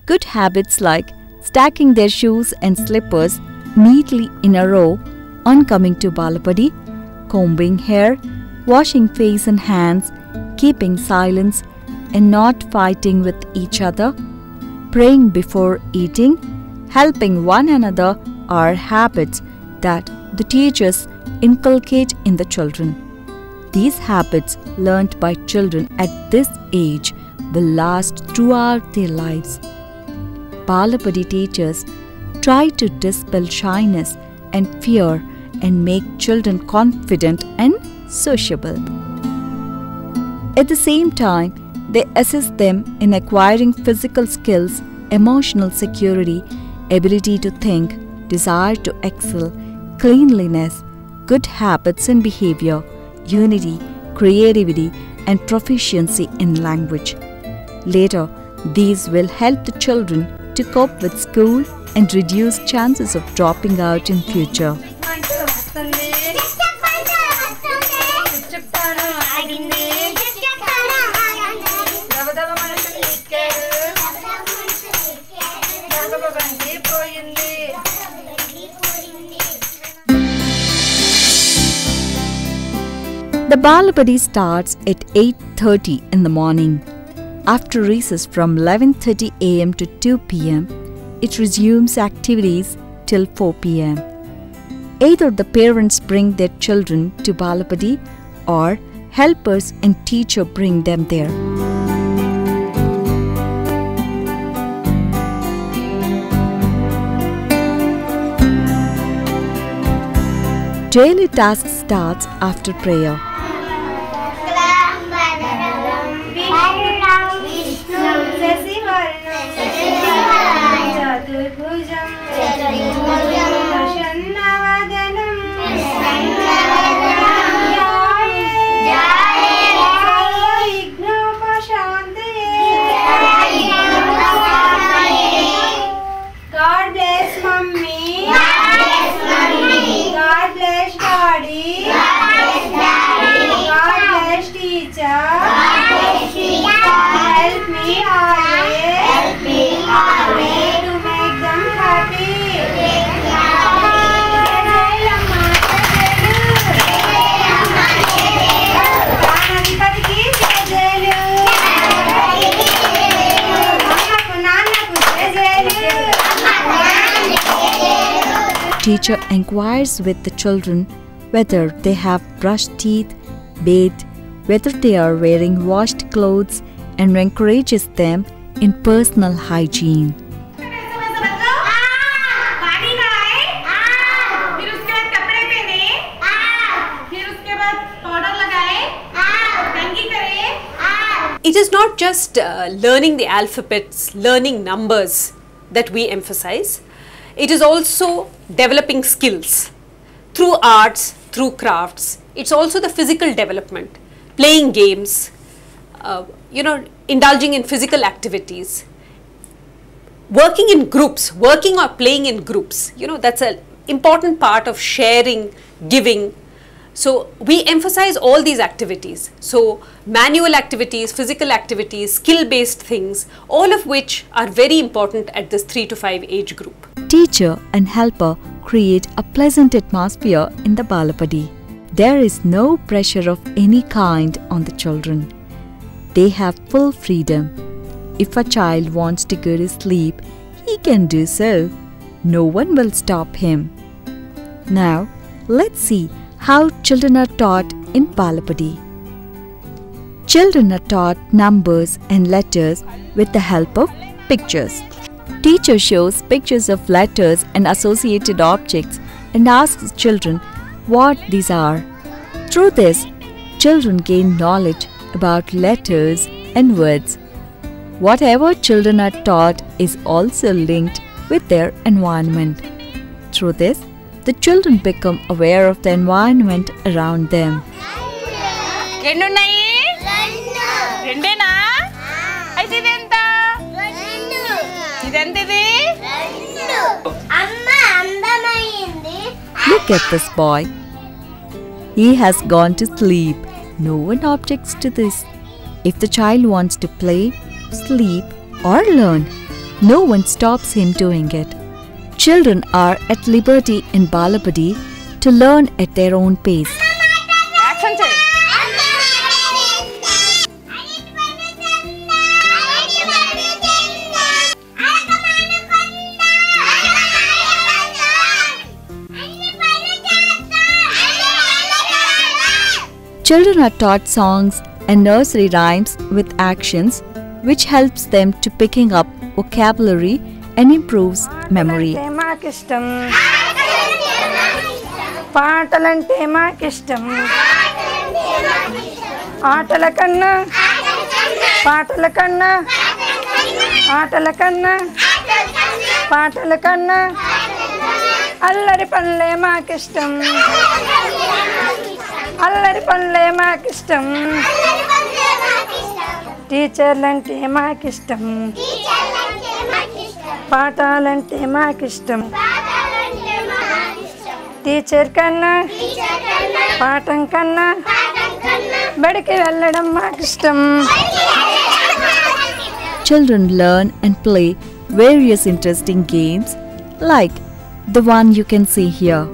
Good habits like stacking their shoes and slippers neatly in a row on coming to Bala Badi, combing hair, washing face and hands, keeping silence and not fighting with each other, praying before eating, helping one another are habits that the teachers inculcate in the children. These habits learnt by children at this age will last throughout their lives. Bala Badi teachers try to dispel shyness and fear and make children confident and sociable. At the same time, they assist them in acquiring physical skills, emotional security, ability to think, desire to excel, cleanliness, good habits and behavior, unity, creativity, and proficiency in language. Later, these will help the children to cope with school and reduce chances of dropping out in future. The Bala Badi starts at 8:30 in the morning. After recess from 11:30 am to 2 pm, it resumes activities till 4 pm. Either the parents bring their children to Bala Badi or helpers and teacher bring them there. Daily task starts after prayer. God bless Mummy. God bless Daddy. God bless Teacher. Help me always to make them happy. Teacher inquires with the children whether they have brushed teeth, bathed, whether they are wearing washed clothes, and encourages them in personal hygiene. It is not just learning the alphabets, learning numbers that we emphasize. It is also developing skills through arts, through crafts. It's also the physical development, playing games, indulging in physical activities, working in groups, working or playing in groups. That's an important part of sharing, giving. So we emphasize all these activities. So manual activities, physical activities, skill-based things, all of which are very important at this 3 to 5 age group. Teacher and helper create a pleasant atmosphere in the Bala Badi. There is no pressure of any kind on the children. They have full freedom. If a child wants to go to sleep, he can do so. No one will stop him. Now, let's see how children are taught in Bala Badi. Children are taught numbers and letters with the help of pictures. Teacher shows pictures of letters and associated objects and asks children what these are. Through this, children gain knowledge about letters and words. Whatever children are taught is also linked with their environment. Through this, the children become aware of the environment around them. Look at this boy. He has gone to sleep. No one objects to this. If the child wants to play, sleep or learn, no one stops him doing it. Children are at liberty in Bala Badi to learn at their own pace. Children are taught songs and nursery rhymes with actions, which helps them to picking up vocabulary and improves memory. పాటలంటే మాకిష్టం ఆటల కన్నా పాటల కన్నా ఆటల కన్నా పాటల కన్నా అల్లరి పనులే మాకిష్టం అల్లరి పనులే మాకిష్టం టీచర్లంటే మాకిష్టం పాఠాలంటే మాకిష్టం టీచర్ కన్నా పాఠం కన్నా బడికి వెళ్ళడం మాకిష్టం. Children learn and play various interesting games like the one you can see here.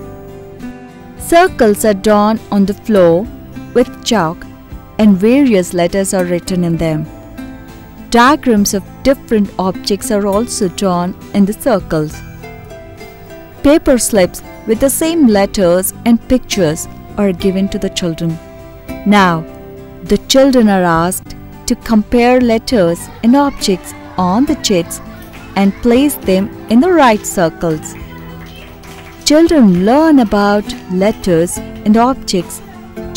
Circles are drawn on the floor with chalk and various letters are written in them. Diagrams of different objects are also drawn in the circles. Paper slips with the same letters and pictures are given to the children. Now, the children are asked to compare letters and objects on the chits and place them in the right circles. Children learn about letters and objects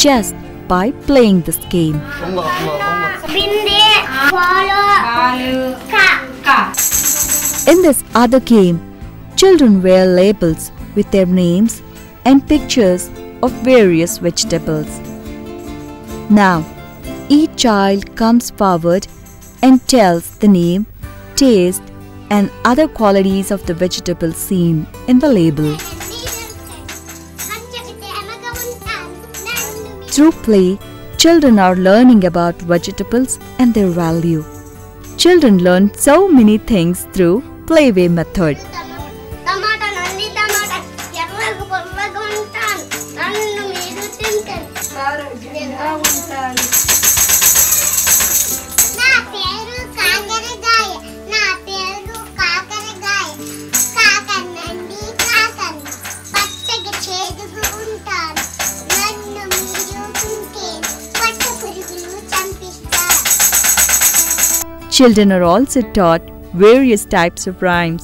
just by playing this game. In this other game, children wear labels with their names and pictures of various vegetables. Now, each child comes forward and tells the name, taste, and other qualities of the vegetable seen in the label. Through play, children are learning about vegetables and their value. Children learn so many things through playway method. Children are also taught various types of rhymes.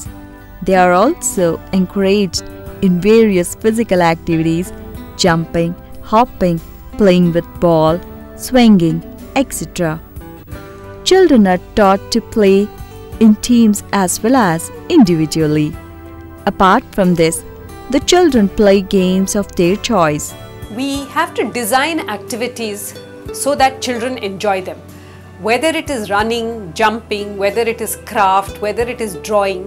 They are also encouraged in various physical activities, jumping, hopping, playing with ball, swinging, etc. Children are taught to play in teams as well as individually. Apart from this, the children play games of their choice. We have to design activities so that children enjoy them. Whether it is running, jumping, whether it is craft, whether it is drawing,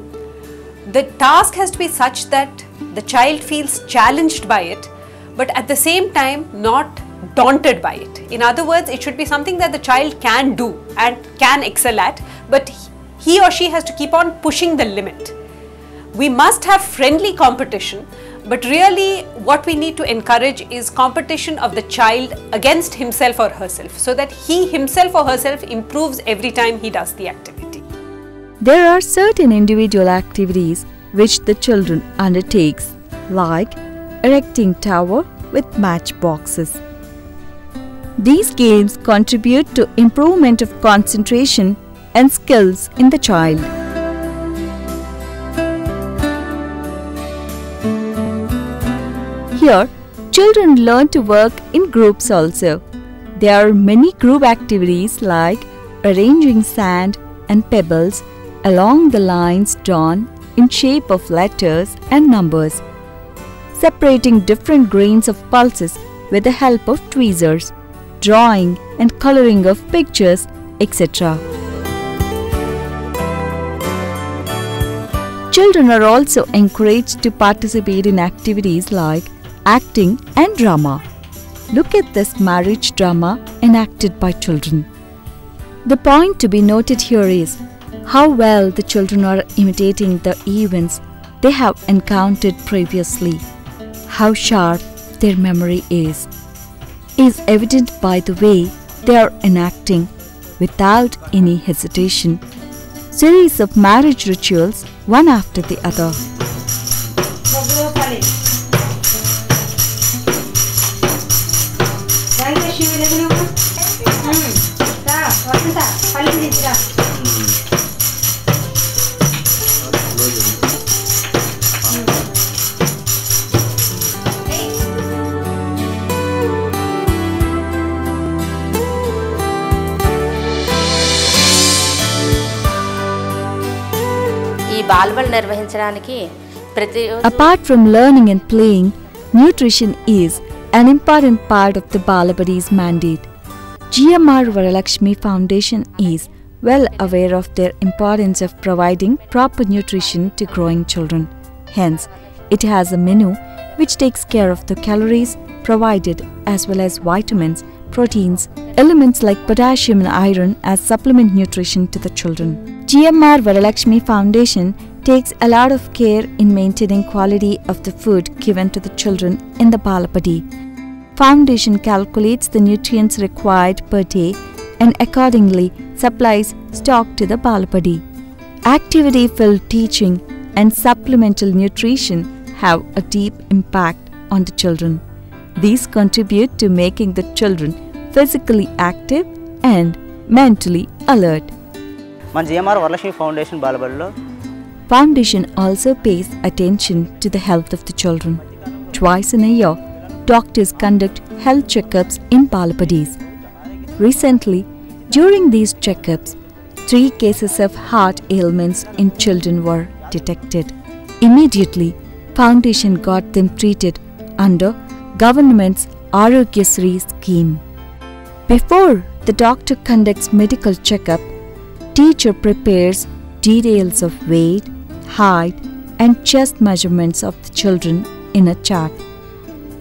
the task has to be such that the child feels challenged by it, but at the same time not daunted by it. In other words, it should be something that the child can do and can excel at, but he or she has to keep on pushing the limit. We must have friendly competition, but really what we need to encourage is competition of the child against himself or herself, so that he himself or herself improves every time he does the activity. There are certain individual activities which the children undertakes, like erecting tower with matchboxes. These games contribute to improvement of concentration and skills in the child. Here, children learn to work in groups also. There are many group activities like arranging sand and pebbles along the lines drawn in shape of letters and numbers, separating different grains of pulses with the help of tweezers, drawing and coloring of pictures, etc. Children are also encouraged to participate in activities like acting and drama. Look at this marriage drama enacted by children. The point to be noted here is how well the children are imitating the events they have encountered previously, how sharp their memory is evident by the way they are enacting, without any hesitation, series of marriage rituals one after the other. Apart from learning and playing, nutrition is an important part of the Bala Badis mandate. GMR Varalakshmi Foundation is well aware of their importance of providing proper nutrition to growing children. Hence, it has a menu which takes care of the calories provided as well as vitamins, proteins, elements like potassium and iron as supplement nutrition to the children. GMR Varalakshmi Foundation takes a lot of care in maintaining quality of the food given to the children in the Bala Badi. Foundation calculates the nutrients required per day and accordingly supplies stock to the Bala Badi. Activity-filled teaching and supplemental nutrition have a deep impact on the children. These contribute to making the children physically active and mentally alert. GMR Varalakshmi Foundation Bala Badilo Foundation also pays attention to the health of the children. Twice in a year, doctors conduct health checkups in Bala Badis. Recently, during these checkups, 3 cases of heart ailments in children were detected. Immediately, Foundation got them treated under government's Arogyasri scheme. Before the doctor conducts medical checkup, teacher prepares details of weight, height and chest measurements of the children in a chart.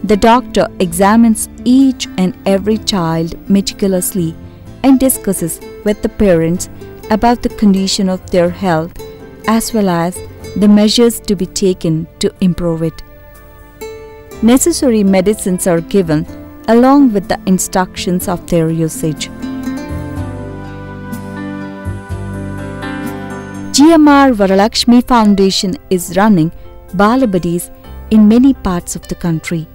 The doctor examines each and every child meticulously and discusses with the parents about the condition of their health as well as the measures to be taken to improve it. Necessary medicines are given along with the instructions of their usage. GMR Varalakshmi Foundation is running Bala Badis in many parts of the country.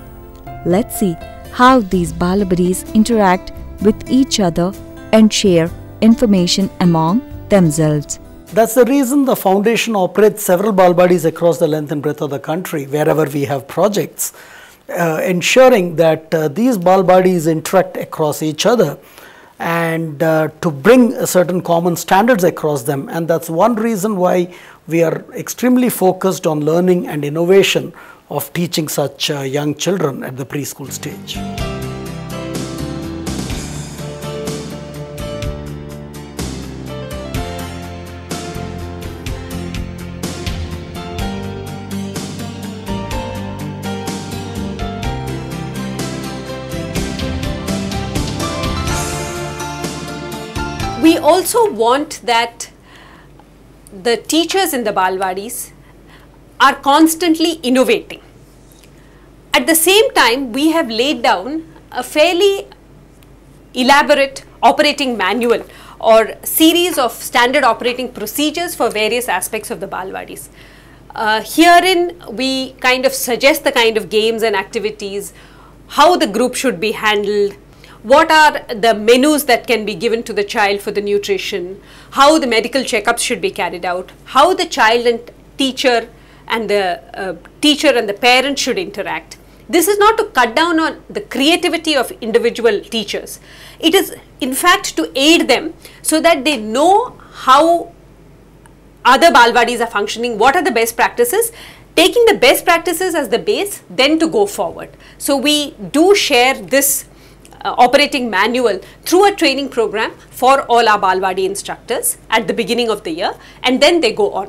Let's see how these Bala Badis interact with each other and share information among themselves. That's the reason the foundation operates several Bala Badis across the length and breadth of the country wherever we have projects, ensuring that these Bala Badis interact across each other and to bring certain common standards across them. And that's one reason why we are extremely focused on learning and innovation of teaching such young children at the preschool stage. We also want that the teachers in the Bala Badis are constantly innovating. At the same time, we have laid down a fairly elaborate operating manual or series of standard operating procedures for various aspects of the Bala Badis. Herein, we kind of suggest the kind of games and activities, how the group should be handled, what are the menus that can be given to the child for the nutrition, how the medical checkups should be carried out, how the child and teacher and the parent should interact. This is not to cut down on the creativity of individual teachers. It is in fact to aid them so that they know how other Bala Badis are functioning, what are the best practices, taking the best practices as the base, then to go forward. So we do share this operating manual through a training program for all our Bala Badi instructors at the beginning of the year, and then they go on.